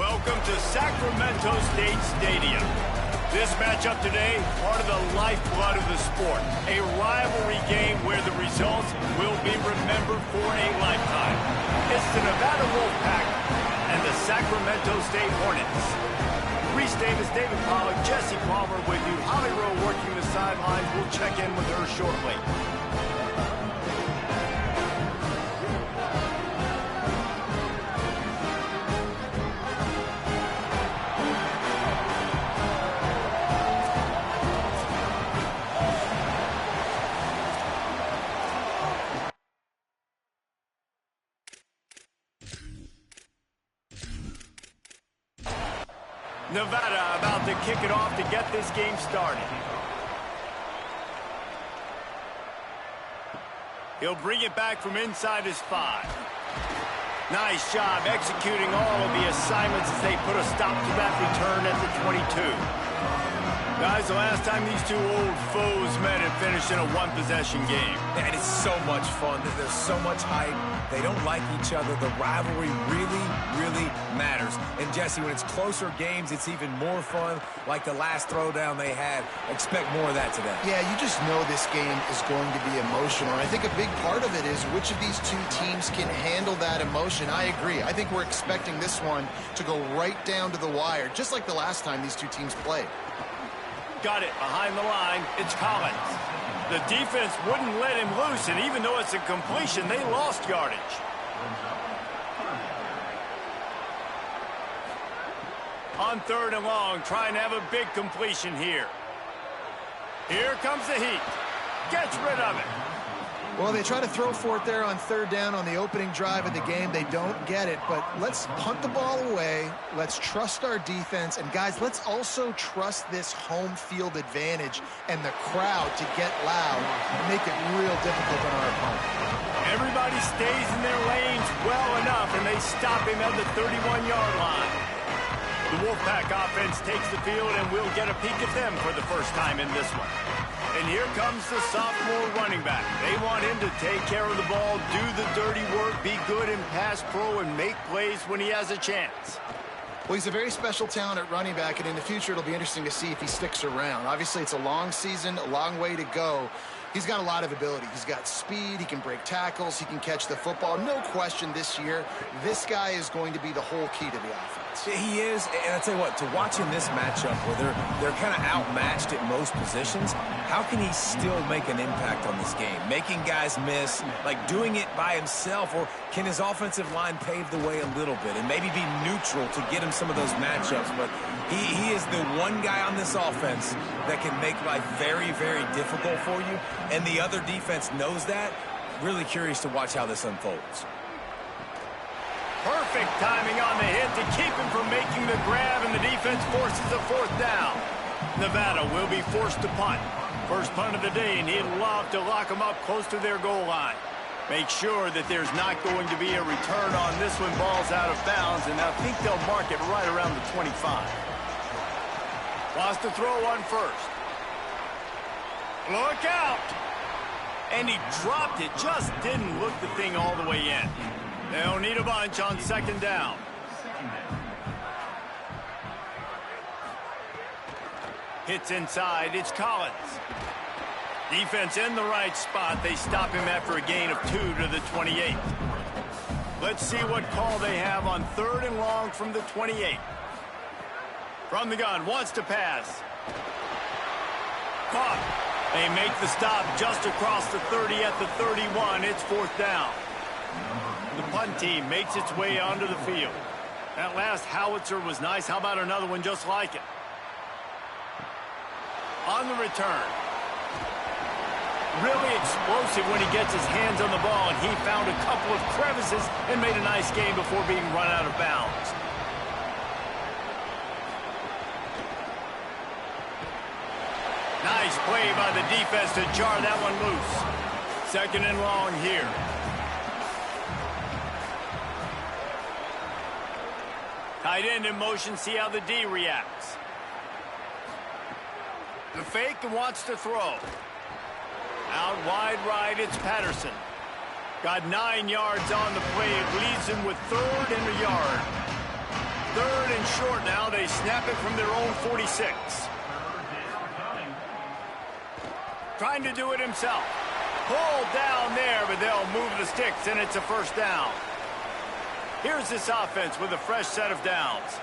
Welcome to Sacramento State Stadium. This matchup today, part of the lifeblood of the sport. A rivalry game where the results will be remembered for a lifetime. It's the Nevada Wolfpack and the Sacramento State Hornets. Reese Davis, David Pollack, Jesse Palmer with you. Holly Rowe working the sidelines. We'll check in with her shortly. Nevada about to kick it off to get this game started. He'll bring it back from inside his 5. Nice job executing all of the assignments as they put a stop to that return at the 22. Guys, the last time these two old foes met, it finished in a one-possession game. And it's so much fun. There's so much hype. They don't like each other. The rivalry really, really matters. And, Jesse, when it's closer games, it's even more fun, like the last throwdown they had. Expect more of that today. Yeah, you just know this game is going to be emotional. And I think a big part of it is which of these two teams can handle that emotion. I agree. I think we're expecting this one to go right down to the wire, just like the last time these two teams played. Got it behind the line. It's Collins. The defense wouldn't let him loose, and even though it's a completion, they lost yardage. On 3rd and long, trying to have a big completion here. Here comes the heat. Gets rid of it. Well, they try to throw for it there on 3rd down on the opening drive of the game. They don't get it, but let's punt the ball away. Let's trust our defense. And, guys, let's also trust this home field advantage and the crowd to get loud and make it real difficult on our opponent. Everybody stays in their lanes well enough, and they stop him at the 31-yard line. The Wolfpack offense takes the field, and we'll get a peek at them for the first time in this one. And here comes the sophomore running back. They want him to take care of the ball, do the dirty work, be good in pass pro, and make plays when he has a chance. Well, he's a very special talent at running back, and in the future it'll be interesting to see if he sticks around. Obviously, it's a long season, a long way to go. He's got a lot of ability. He's got speed, he can break tackles, he can catch the football. No question this year, this guy is going to be the whole key to the offense. He is, and I tell you what, to watch in this matchup where they're kind of outmatched at most positions, how can he still make an impact on this game? Making guys miss, like doing it by himself, or can his offensive line pave the way a little bit and maybe be neutral to get him some of those matchups? But he is the one guy on this offense that can make life very, very difficult for you, and the other defense knows that. Really curious to watch how this unfolds. Perfect timing on the hit to keep him from making the grab, and the defense forces a 4th down. Nevada will be forced to punt. First punt of the day, and he'd love to lock them up close to their goal line. Make sure that there's not going to be a return on this one. Ball's out of bounds, and I think they'll mark it right around the 25. Wants to throw on 1st. Look out! And he dropped it, just didn't look the thing all the way in. They'll need a bunch on 2nd down. Hits inside, it's Collins. Defense in the right spot. They stop him after a gain of 2 to the 28. Let's see what call they have on 3rd and long from the 28. From the gun, wants to pass. Caught. They make the stop just across the 30 at the 31. It's 4th down. The punt team makes its way onto the field. That last howitzer was nice. How about another one just like it? On the return. Really explosive when he gets his hands on the ball, and he found a couple of crevices and made a nice game before being run out of bounds. Nice play by the defense to jar that one loose. 2nd and long here. Tight end in motion, see how the D reacts. The fake and wants to throw. Out wide right, it's Patterson. Got 9 yards on the play. It leaves him with 3rd and a yard. 3rd short now. They snap it from their own 46. Trying to do it himself. Pulled down there, but they'll move the sticks, and it's a first down. Here's this offense with a fresh set of downs.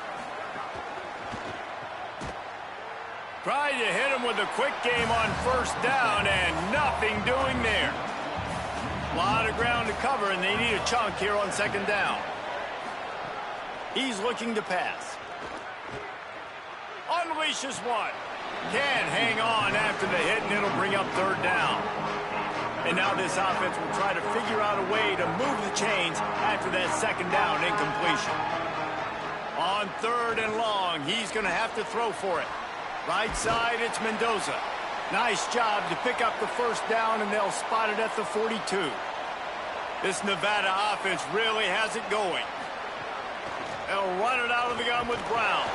Trying to hit him with a quick game on first down, and nothing doing there. A lot of ground to cover, and they need a chunk here on second down. He's looking to pass. Unleashes one. Can't hang on after the hit, and it'll bring up third down. And now this offense will try to figure out a way to move the chains after that second down incompletion. On third and long, he's going to have to throw for it. Right side, it's Mendoza. Nice job to pick up the first down, and they'll spot it at the 42. This Nevada offense really has it going. They'll run it out of the gun with Brown.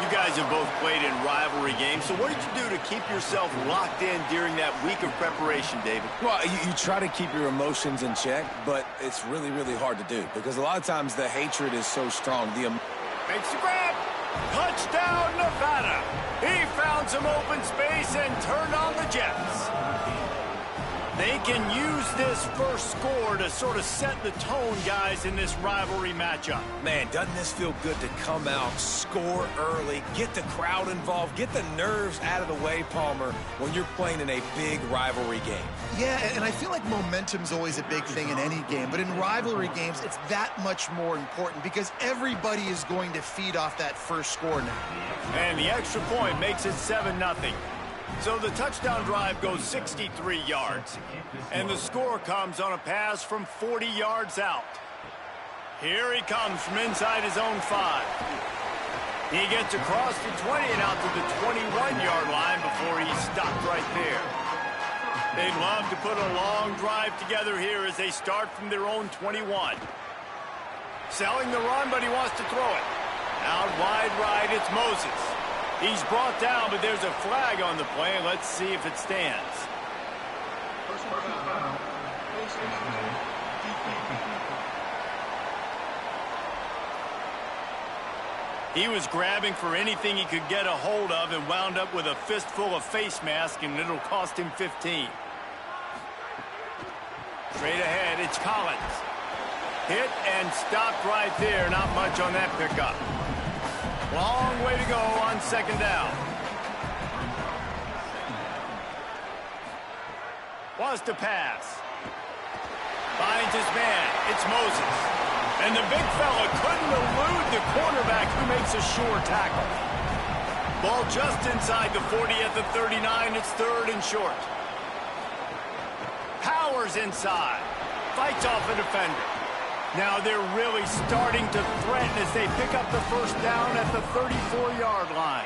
You guys have both played in rivalry games, so what did you do to keep yourself locked in during that week of preparation, David? Well, you try to keep your emotions in check, but it's really, really hard to do because a lot of times the hatred is so strong. Makes the grab. Touchdown, Nevada. He found some open space and turned on the Jets. They can use this first score to sort of set the tone, guys, in this rivalry matchup. Man, doesn't this feel good to come out, score early, get the crowd involved, get the nerves out of the way, Palmer, when you're playing in a big rivalry game? Yeah, and I feel like momentum's always a big thing in any game, but in rivalry games, it's that much more important because everybody is going to feed off that first score now. And the extra point makes it 7-0. So the touchdown drive goes 63 yards. And the score comes on a pass from 40 yards out. Here he comes from inside his own 5. He gets across the 20 and out to the 21-yard line before he's stopped right there. They'd love to put a long drive together here as they start from their own 21. Selling the run, but he wants to throw it. Out wide right, it's Moses. He's brought down, but there's a flag on the play. Let's see if it stands. He was grabbing for anything he could get a hold of and wound up with a fistful of face mask, and it'll cost him 15. Straight ahead, it's Collins. Hit and stopped right there. Not much on that pickup. Long way to go on second down. Wants to pass. Finds his man. It's Moses. And the big fella couldn't elude the cornerback who makes a sure tackle. Ball just inside the 40 at the 39. It's third and short. Powers inside. Fights off a defender. Now they're really starting to threaten as they pick up the first down at the 34-yard line.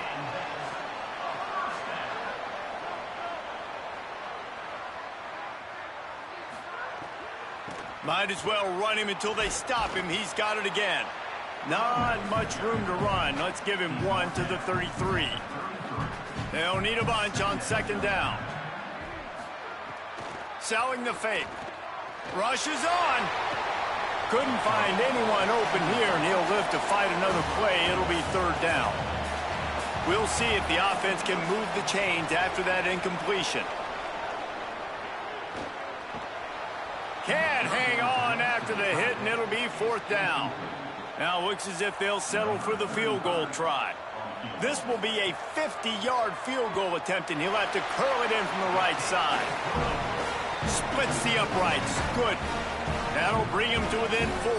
Might as well run him until they stop him. He's got it again. Not much room to run. Let's give him one to the 33. They'll need a bunch on second down. Selling the fake. Rushes on. Couldn't find anyone open here, and he'll live to fight another play. It'll be third down. We'll see if the offense can move the chains after that incompletion. Can't hang on after the hit, and it'll be fourth down. Now it looks as if they'll settle for the field goal try. This will be a 50-yard field goal attempt, and he'll have to curl it in from the right side. Splits the uprights. Good. That'll bring him to within 4.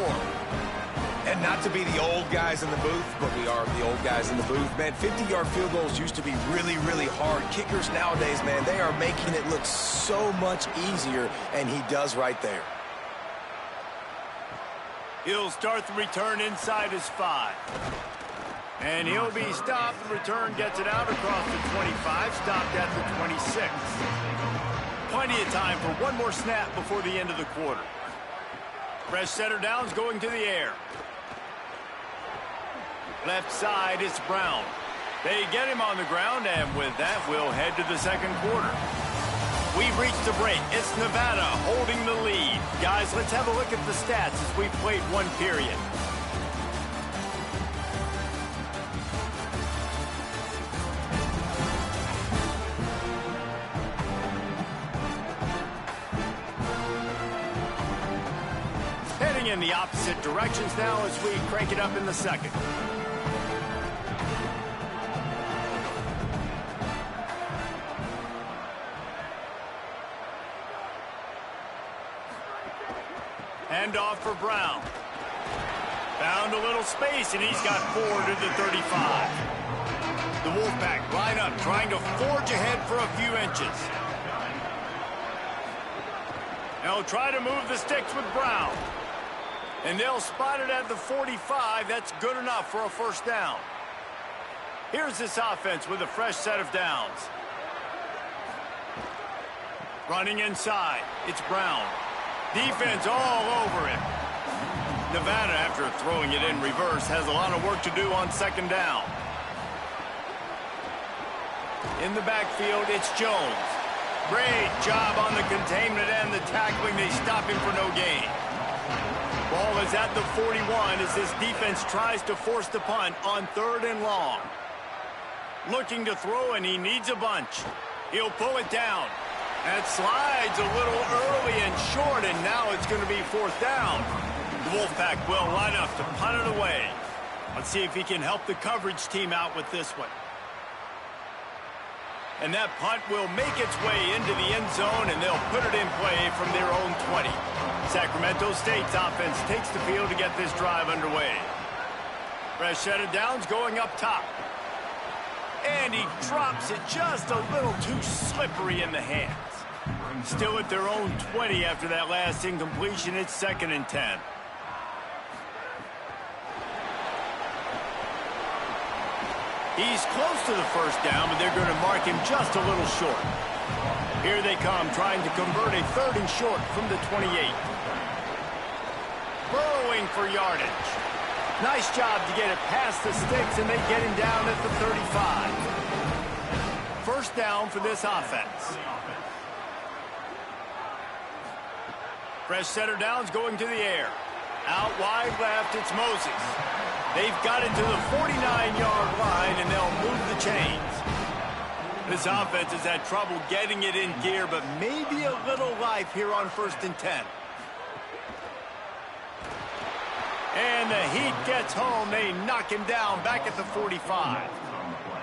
And not to be the old guys in the booth, but we are the old guys in the booth, man. 50-yard field goals used to be really, really hard. Kickers nowadays, man, they are making it look so much easier, and he does right there. He'll start the return inside his 5. And he'll be stopped. The return gets it out across the 25, stopped at the 26. Plenty of time for one more snap before the end of the quarter. Fresh setter downs going to the air. Left side, it's Brown. They get him on the ground, and with that, we'll head to the second quarter. We've reached the break. It's Nevada holding the lead. Guys, let's have a look at the stats as we've played one period. in the opposite directions now as we crank it up in the second. Handoff for Brown. Found a little space, and he's got 4 to the 35. The Wolfpack line up, trying to forge ahead for a few inches. They'll try to move the sticks with Brown. And they'll spot it at the 45. That's good enough for a first down. Here's this offense with a fresh set of downs. Running inside, it's Brown. Defense all over him. Nevada, after throwing it in reverse, has a lot of work to do on second down. In the backfield, it's Jones. Great job on the containment and the tackling. They stop him for no gain. Ball is at the 41 as this defense tries to force the punt on 3rd and long. Looking to throw, and he needs a bunch. He'll pull it down. That slides a little early and short, and now it's going to be 4th down. The Wolfpack will line up to punt it away. Let's see if he can help the coverage team out with this one. And that punt will make its way into the end zone, and they'll put it in play from their own 20. Sacramento State's offense takes the field to get this drive underway. Fresh set of downs going up top. And he drops it just a little too slippery in the hands. Still at their own 20 after that last incompletion. It's 2nd and 10. He's close to the first down, but they're going to mark him just a little short. Here they come, trying to convert a 3rd and short from the 28. Burrowing for yardage. Nice job to get it past the sticks, and they get him down at the 35. First down for this offense. Fresh set of downs going to the air. Out wide left, it's Moses. They've got it to the 49-yard line, and they'll move the chains. This offense has had trouble getting it in gear, but maybe a little life here on 1st and 10. And the heat gets home. They knock him down back at the 45.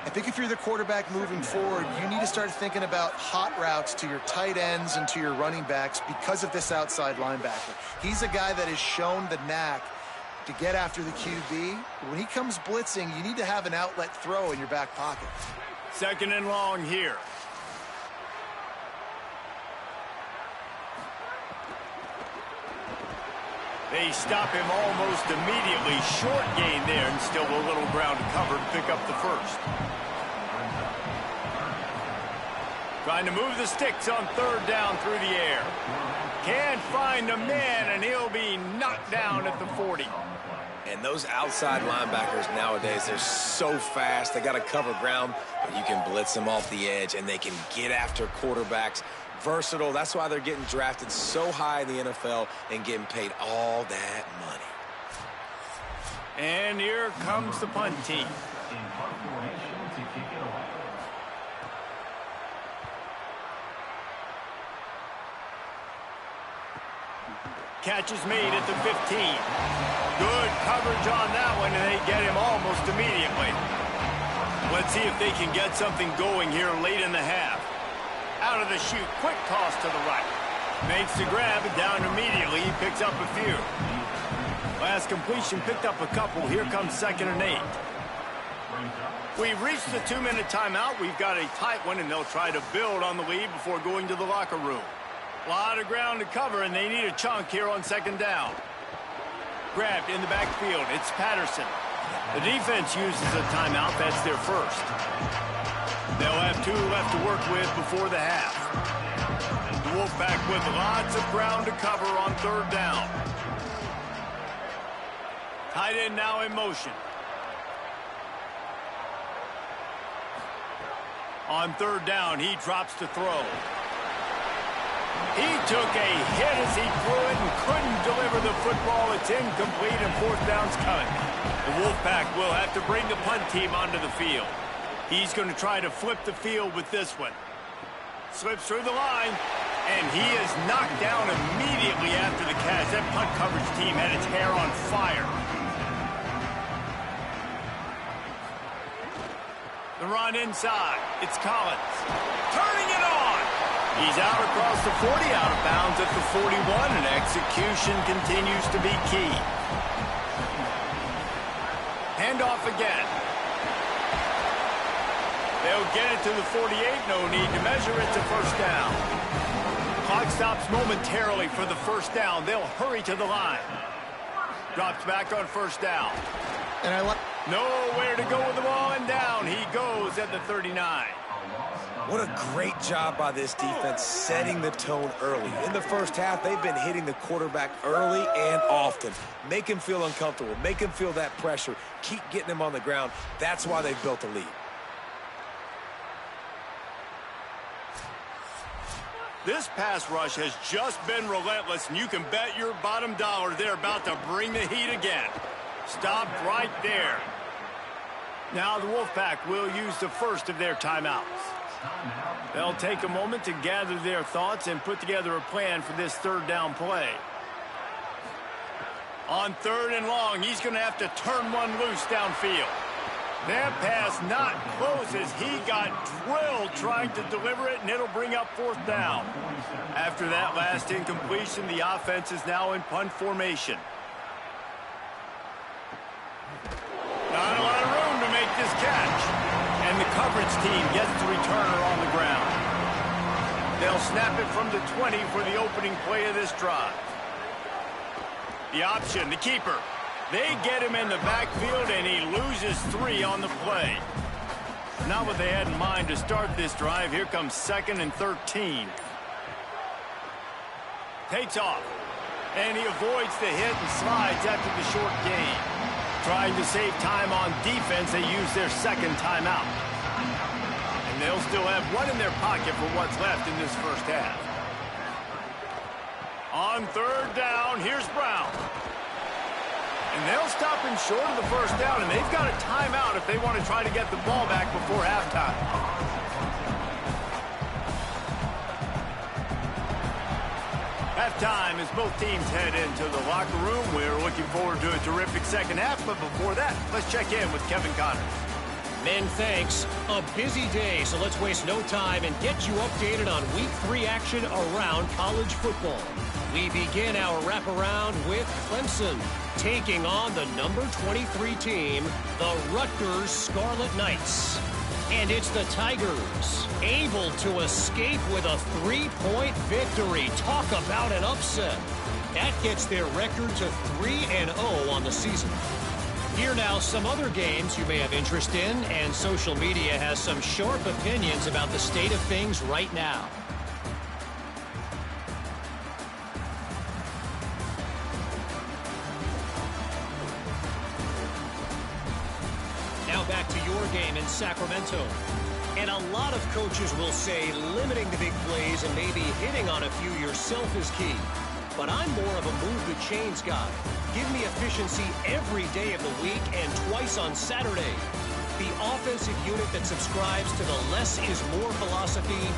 I think if you're the quarterback moving forward, you need to start thinking about hot routes to your tight ends and to your running backs because of this outside linebacker. He's a guy that has shown the knack to get after the QB. When he comes blitzing, you need to have an outlet throw in your back pocket. 2nd and long here. They stop him almost immediately. Short gain there, and still a little ground to cover to pick up the first. Trying to move the sticks on 3rd down through the air. Can't find a man, and he'll be knocked down at the 40. And those outside linebackers nowadays, they're so fast. They got to cover ground, but you can blitz them off the edge, and they can get after quarterbacks. Versatile. That's why they're getting drafted so high in the NFL and getting paid all that money. And here comes the punt team. Catch is made at the 15. Good coverage on that one, and they get him almost immediately. Let's see if they can get something going here late in the half. Out of the chute, quick toss to the right. Makes the grab, and down immediately. He picks up a few. Last completion picked up a couple. Here comes 2nd and 8. We've reached the 2-minute timeout. We've got a tight one, and they'll try to build on the lead before going to the locker room. A lot of ground to cover, and they need a chunk here on 2nd down. Grabbed in the backfield. It's Patterson. The defense uses a timeout. That's their first. They'll have 2 left to work with before the half. The Wolfpack with lots of ground to cover on 3rd down. Tight end now in motion. On 3rd down, he drops to throw. He took a hit as he threw it and couldn't deliver the football. It's incomplete, and 4th down's coming. The Wolfpack will have to bring the punt team onto the field. He's going to try to flip the field with this one. Slips through the line. And he is knocked down immediately after the catch. That punt coverage team had its hair on fire. The run inside. It's Collins. Turning it on. He's out across the 40, out of bounds at the 41, and execution continues to be key. Handoff again. They'll get it to the 48. No need to measure it to first down. Clock stops momentarily for the first down. They'll hurry to the line. Drops back on first down. And I like nowhere to go with the ball, and down he goes at the 39. What a great job by this defense setting the tone early. In the first half, they've been hitting the quarterback early and often. Make him feel uncomfortable. Make him feel that pressure. Keep getting him on the ground. That's why they've built a lead. This pass rush has just been relentless, and you can bet your bottom dollar they're about to bring the heat again. Stopped right there. Now the Wolfpack will use the first of their timeouts. They'll take a moment to gather their thoughts and put together a plan for this third down play. On third and long, he's going to have to turn one loose downfield. That pass not close as he got drilled trying to deliver it, and it'll bring up fourth down. After that last incompletion, the offense is now in punt formation. Not a lot of room to make this catch. And the coverage team gets the returner on the ground. They'll snap it from the 20 for the opening play of this drive. The option, the keeper. They get him in the backfield, and he loses 3 on the play. Not what they had in mind to start this drive. Here comes 2nd and 13. Takes off. And he avoids the hit and slides after the short gain. Trying to save time on defense, they use their second timeout. And they'll still have one in their pocket for what's left in this first half. On third down, here's Brown. And they'll stop him short of the first down, and they've got a timeout if they want to try to get the ball back before halftime. Halftime as both teams head into the locker room. We're looking forward to a terrific second half, but before that, let's check in with Kevin Connors. Men, thanks. A busy day, so let's waste no time and get you updated on Week 3 action around college football. We begin our wraparound with Clemson, taking on the number 23 team, the Rutgers Scarlet Knights. And it's the Tigers, able to escape with a 3-point victory. Talk about an upset. That gets their record to 3-0 on the season. Here now, some other games you may have interest in, and social media has some sharp opinions about the state of things right now. Now back to your game in Sacramento. And a lot of coaches will say limiting the big plays and maybe hitting on a few yourself is key. But I'm more of a move the chains guy. Give me efficiency every day of the week and twice on Saturday. The offensive unit that subscribes to the less is more philosophy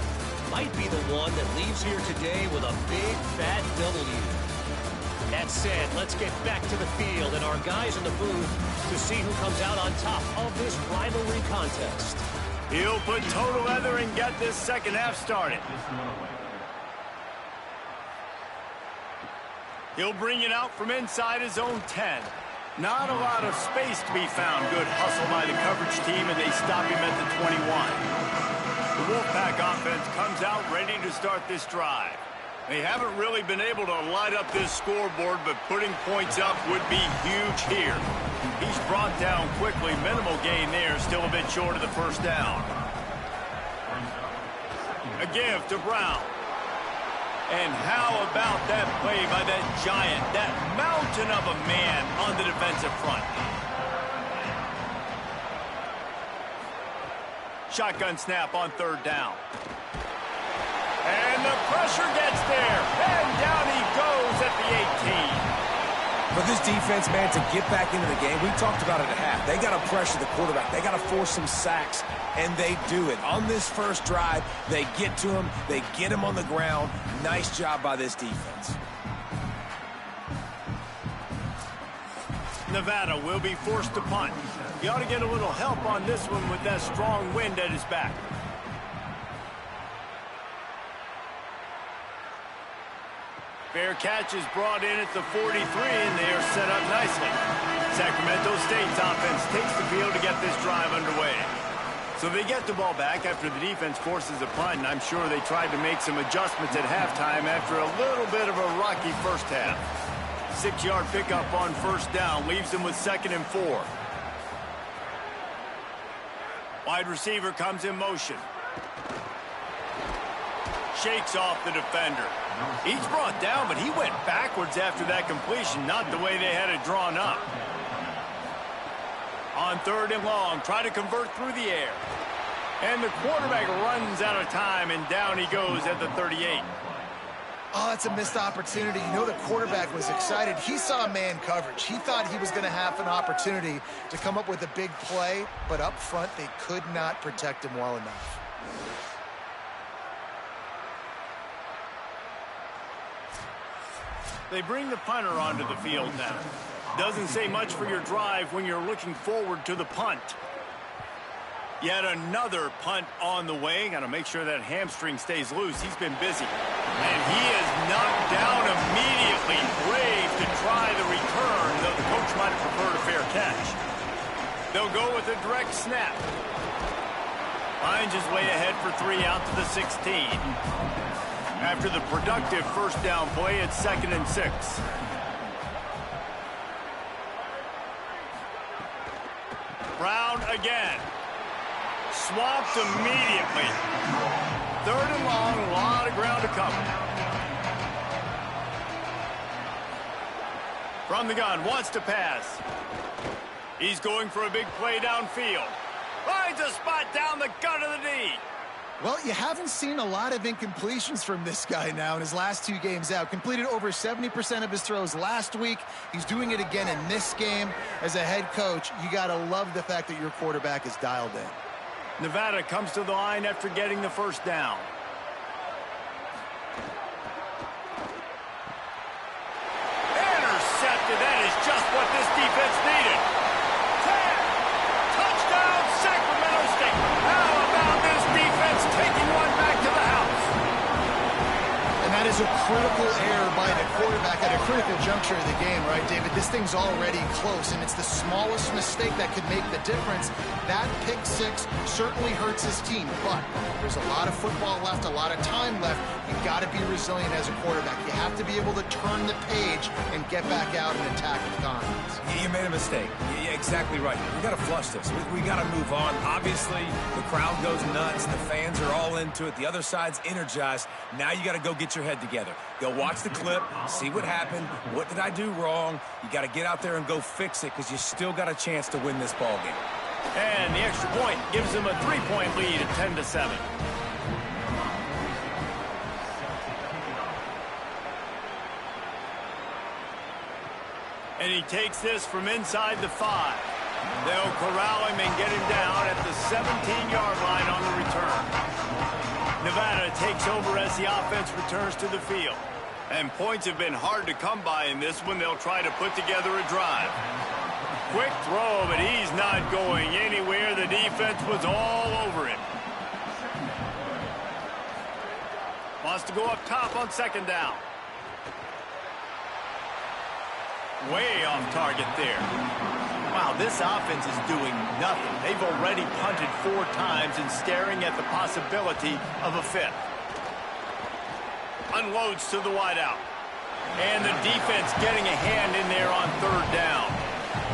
might be the one that leaves here today with a big fat W. That said, let's get back to the field and our guys in the booth to see who comes out on top of this rivalry contest. He'll put total leather and get this second half started. He'll bring it out from inside his own 10. Not a lot of space to be found. Good hustle by the coverage team, and they stop him at the 21. The Wolfpack offense comes out ready to start this drive. They haven't really been able to light up this scoreboard, but putting points up would be huge here. He's brought down quickly. Minimal gain there, still a bit short of the first down. A give to Brown. And how about that play by that giant, that mountain of a man on the defensive front? Shotgun snap on third down. And the pressure gets there. And down he goes at the 18. For this defense, man, to get back into the game, we talked about it at half. They got to pressure the quarterback. They got to force some sacks, and they do it. On this first drive, they get to him. They get him on the ground. Nice job by this defense. Nevada will be forced to punt. He ought to get a little help on this one with that strong wind at his back. Fair catch is brought in at the 43, and they are set up nicely. Sacramento State's offense takes the field to get this drive underway. So they get the ball back after the defense forces a punt, and I'm sure they tried to make some adjustments at halftime after a little bit of a rocky first half. 6-yard pickup on first down leaves them with 2nd and 4. Wide receiver comes in motion. Shakes off the defender. He's brought down, but he went backwards after that completion, not the way they had it drawn up. On 3rd and long, try to convert through the air. And the quarterback runs out of time, and down he goes at the 38. Oh, that's a missed opportunity. You know the quarterback was excited. He saw man coverage. He thought he was going to have an opportunity to come up with a big play, but up front they could not protect him well enough. They bring the punter onto the field now. Doesn't say much for your drive when you're looking forward to the punt. Yet another punt on the way. Got to make sure that hamstring stays loose. He's been busy. And he is knocked down immediately. Brave to try the return, though the coach might have preferred a fair catch. They'll go with a direct snap. Finds his way ahead for 3 out to the 16. After the productive first down play, it's 2nd and 6. Brown again. Swamped immediately. 3rd and long, a lot of ground to cover. From the gun, wants to pass. He's going for a big play downfield. Finds a spot down the gut of the knee. Well, you haven't seen a lot of incompletions from this guy now in his last 2 games out. Completed over 70% of his throws last week. He's doing it again in this game. As a head coach, you got to love the fact that your quarterback is dialed in. Nevada comes to the line after getting the first down. Intercepted. That is just what this defense needed. 10. Touchdown, Sacramento State. How about this defense taking one back to the house? And that is a critical error by the quarterback at a critical juncture of the game, right, David? This thing's already close, and it's the smallest mistake that could make the difference. That pick 6 certainly hurts his team, but there's a lot of football left, a lot of time left. You've got to be resilient as a quarterback. You have to be able to turn the page and get back out and attack with confidence. You made a mistake. Yeah, exactly right. We got to flush this. We got to move on. Obviously, the crowd goes nuts. The fans are all into it. The other side's energized. Now you got to go get your head together. Go watch the clip, see what happened. What did I do wrong? You got to get out there and go fix it because you still got a chance to win this ball game. And the extra point gives them a 3-point lead at 10-7. And he takes this from inside the 5. They'll corral him and get him down at the 17-yard line on the return. Nevada takes over as the offense returns to the field. And points have been hard to come by in this one. They'll try to put together a drive. Quick throw, but he's not going anywhere. The defense was all over him. Wants to go up top on 2nd down. Way off target there. Wow, this offense is doing nothing. They've already punted 4 times and staring at the possibility of a 5th. Unloads to the wideout. And the defense getting a hand in there on 3rd down.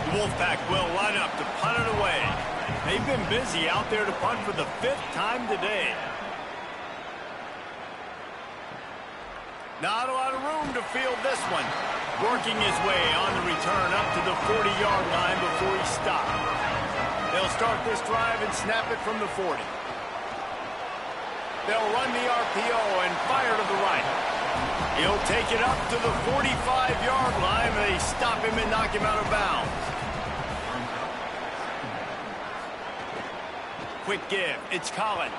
The Wolfpack will line up to punt it away. They've been busy out there to punt for the 5th time today. Not a lot of room to field this one. Working his way on the return up to the 40-yard line before he stopped. They'll start this drive and snap it from the 40. They'll run the RPO and fire to the right. He'll take it up to the 45-yard line. They stop him and knock him out of bounds. Quick give. It's Collins.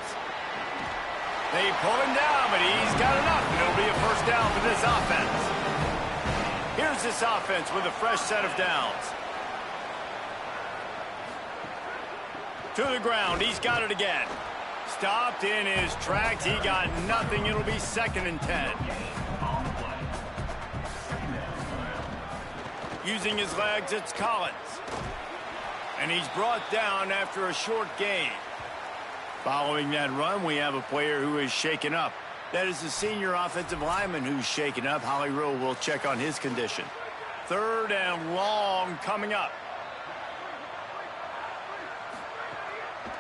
They pull him down, but he's got enough, and it'll be a first down for this offense. Here's this offense with a fresh set of downs. To the ground. He's got it again. Stopped in his tracks. He got nothing. It'll be 2nd and 10. Using his legs, it's Collins. And he's brought down after a short gain. Following that run, we have a player who is shaken up. That is the senior offensive lineman who's shaken up. Holly Rowe will check on his condition. 3rd and long coming up.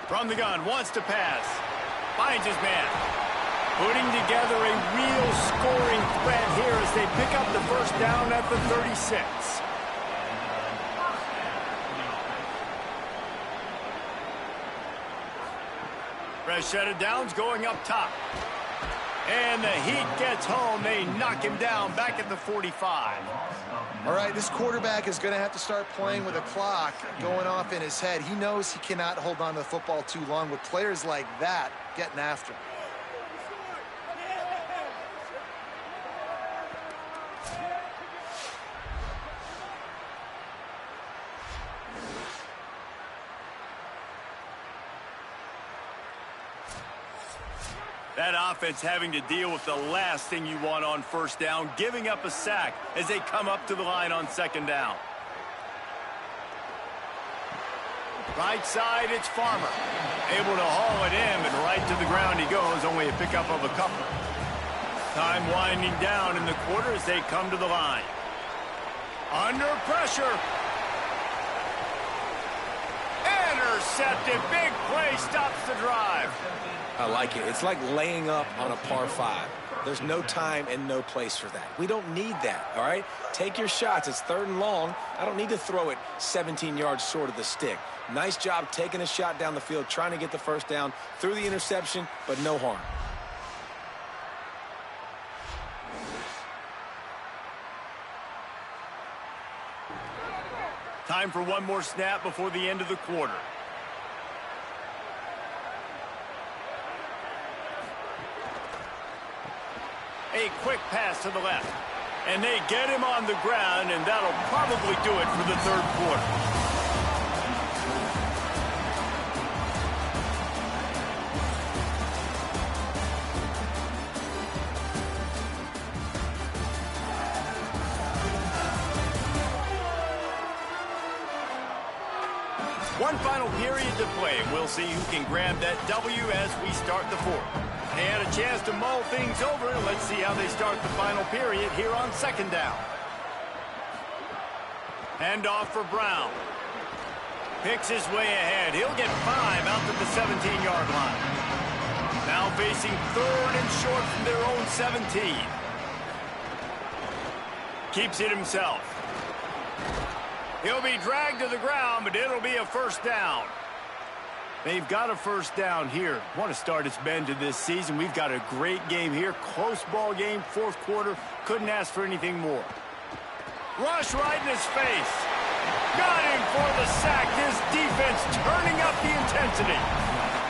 From the gun, wants to pass. Finds his man. Putting together a real scoring threat here as they pick up the first down at the 36. Fresh set of downs going up top. And the heat gets home. They knock him down back at the 45. All right, this quarterback is going to have to start playing with a clock going off in his head. He knows he cannot hold on to the football too long with players like that getting after him. That offense having to deal with the last thing you want on first down, giving up a sack as they come up to the line on 2nd down. Right side, it's Farmer. Able to haul it in, but right to the ground he goes, only a pickup of a couple. Time winding down in the quarter as they come to the line. Under pressure. Intercepted. Big play stops the drive. I like it. It's like laying up on a par 5. There's no time and no place for that. We don't need that, all right? Take your shots. It's 3rd and long. I don't need to throw it 17 yards short of the stick. Nice job taking a shot down the field, trying to get the first down through the interception, but no harm. Time for one more snap before the end of the quarter. A quick pass to the left. And they get him on the ground, and that'll probably do it for the 3rd quarter. One final period to play. We'll see who can grab that W as we start the 4th. They had a chance to mull things over. Let's see how they start the final period here on 2nd down. Handoff for Brown. Picks his way ahead. He'll get 5 out to the 17-yard line. Now facing 3rd and short from their own 17. Keeps it himself. He'll be dragged to the ground, but it'll be a first down. They've got a first down here. What a start it's been to this season. We've got a great game here. Close ball game, 4th quarter. Couldn't ask for anything more. Rush right in his face. Got him for the sack. This defense turning up the intensity.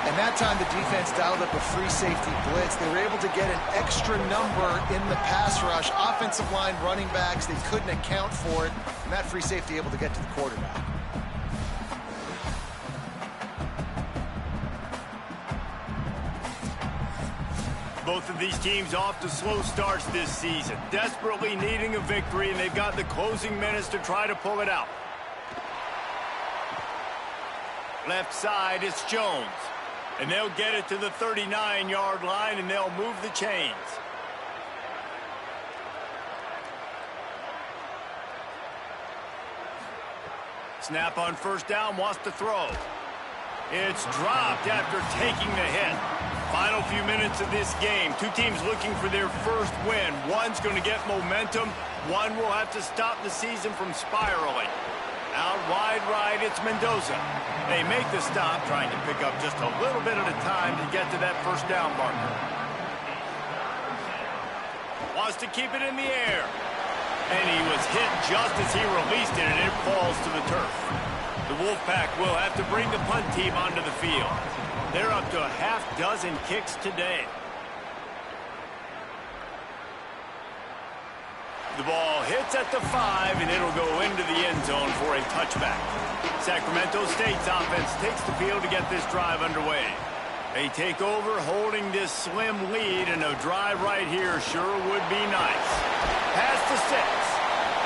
And that time the defense dialed up a free safety blitz. They were able to get an extra number in the pass rush. Offensive line, running backs, they couldn't account for it. And that free safety able to get to the quarterback. Both of these teams off to slow starts this season. Desperately needing a victory, and they've got the closing minutes to try to pull it out. Left side, it's Jones. And they'll get it to the 39-yard line, and they'll move the chains. Snap on first down, wants to throw. It's dropped after taking the hit. Final few minutes of this game. Two teams looking for their first win. One's going to get momentum. One will have to stop the season from spiraling. Out wide right, it's Mendoza. They make the stop, trying to pick up just a little bit at a time to get to that first down marker. Wants to keep it in the air. And he was hit just as he released it, and it falls to the turf. The Wolfpack will have to bring the punt team onto the field. They're up to a half-dozen kicks today. The ball hits at the 5, and it'll go into the end zone for a touchback. Sacramento State's offense takes the field to get this drive underway. They take over holding this slim lead, and a drive right here sure would be nice. Pass to 6.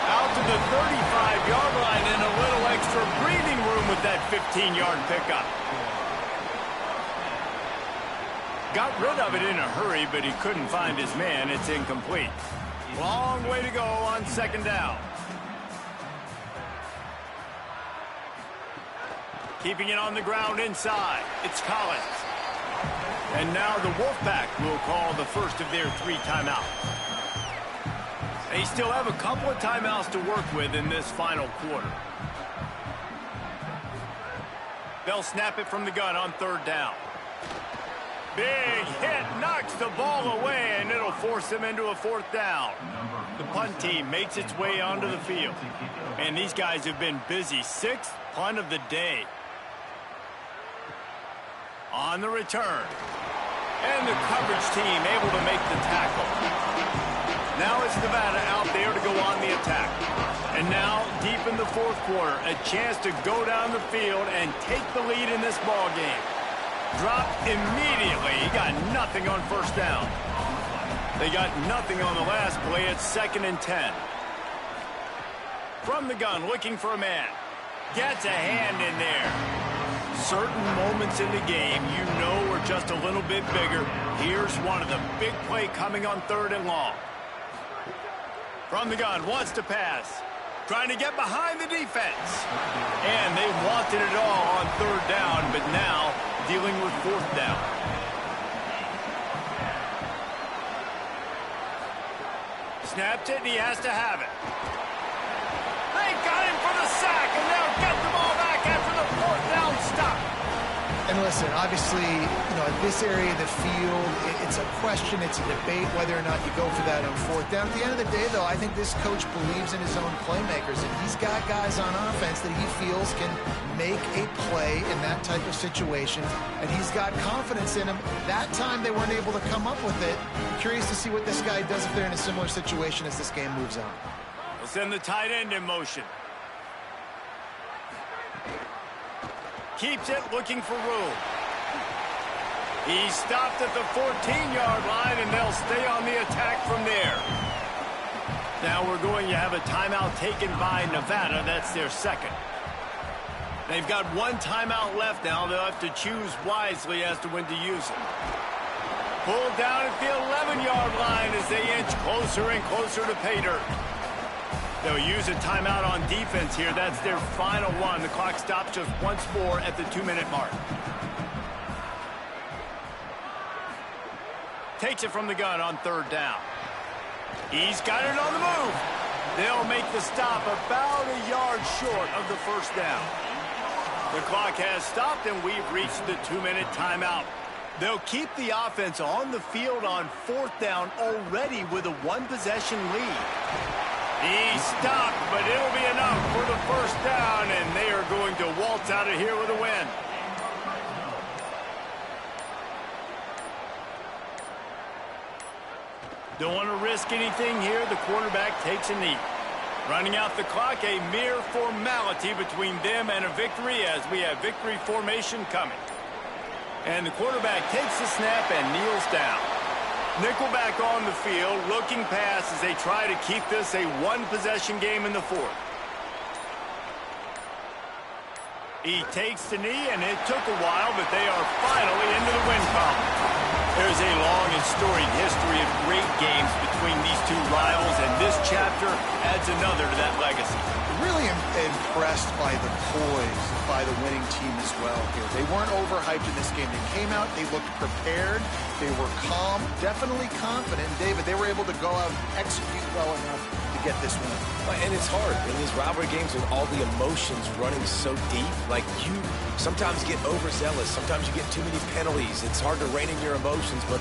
Out to the 35-yard line, and a little extra breathing room with that 15-yard pickup. Got rid of it in a hurry, but he couldn't find his man. It's incomplete. Long way to go on second down. Keeping it on the ground inside. It's Collins. And now the Wolfpack will call the first of their 3 timeouts. They still have a couple of timeouts to work with in this final quarter. They'll snap it from the gun on third down. Big hit, knocks the ball away, and it'll force them into a 4th down. The punt team makes its way onto the field. And these guys have been busy. 6th punt of the day. On the return. And the coverage team able to make the tackle. Now it's Nevada out there to go on the attack. And now, deep in the 4th quarter, a chance to go down the field and take the lead in this ball game. Dropped immediately. He got nothing on first down. They got nothing on the last play. It's 2nd and 10. From the gun, looking for a man. Gets a hand in there. Certain moments in the game you know are just a little bit bigger. Here's one of the big play coming on 3rd and long. From the gun, wants to pass. Trying to get behind the defense. And they wanted it all on 3rd down, but now dealing with 4th down. Snapped it, and he has to have it. They got him for the sack, and they'll get the ball back after the 4th down stop. And listen, obviously, at this area of the field, it's a question, it's a debate whether or not you go for that on 4th down. At the end of the day, though, I think this coach believes in his own playmakers, and he's got guys on offense that he feels can make a play in that type of situation, and he's got confidence in them. That time they weren't able to come up with it. I'm curious to see what this guy does if they're in a similar situation as this game moves on. We'll send the tight end in motion. Keeps it, looking for room. He stopped at the 14-yard line, and they'll stay on the attack from there. Now we're going to have a timeout taken by Nevada. That's their 2nd. They've got 1 timeout left now. They'll have to choose wisely as to when to use it. Pulled down at the 11-yard line as they inch closer and closer to pay dirt. They'll use a timeout on defense here. That's their final one. The clock stops just once more at the 2-minute mark. Takes it from the gun on 3rd down. He's got it on the move. They'll make the stop about a yard short of the 1st down. The clock has stopped, and we've reached the 2-minute timeout. They'll keep the offense on the field on 4th down already with a 1-possession lead. He stopped, but it'll be enough for the 1st down, and they are going to waltz out of here with a win. Don't want to risk anything here. The quarterback takes a knee. Running out the clock, a mere formality between them and a victory as we have victory formation coming. And the quarterback takes the snap and kneels down. Nickelback on the field, looking pass as they try to keep this a 1-possession game in the 4th. He takes the knee, and it took a while, but they are finally into the win column. There's a long and storied history of great games between these two rivals, and this chapter adds another to that legacy. Really impressed by the poise by the winning team as well here. They weren't overhyped in this game. They came out, they looked prepared, they were calm, definitely confident. David, they were able to go out and execute well enough to get this win. And it's hard in these rivalry games with all the emotions running so deep. Like, you sometimes get overzealous. Sometimes you get too many penalties. It's hard to rein in your emotions, but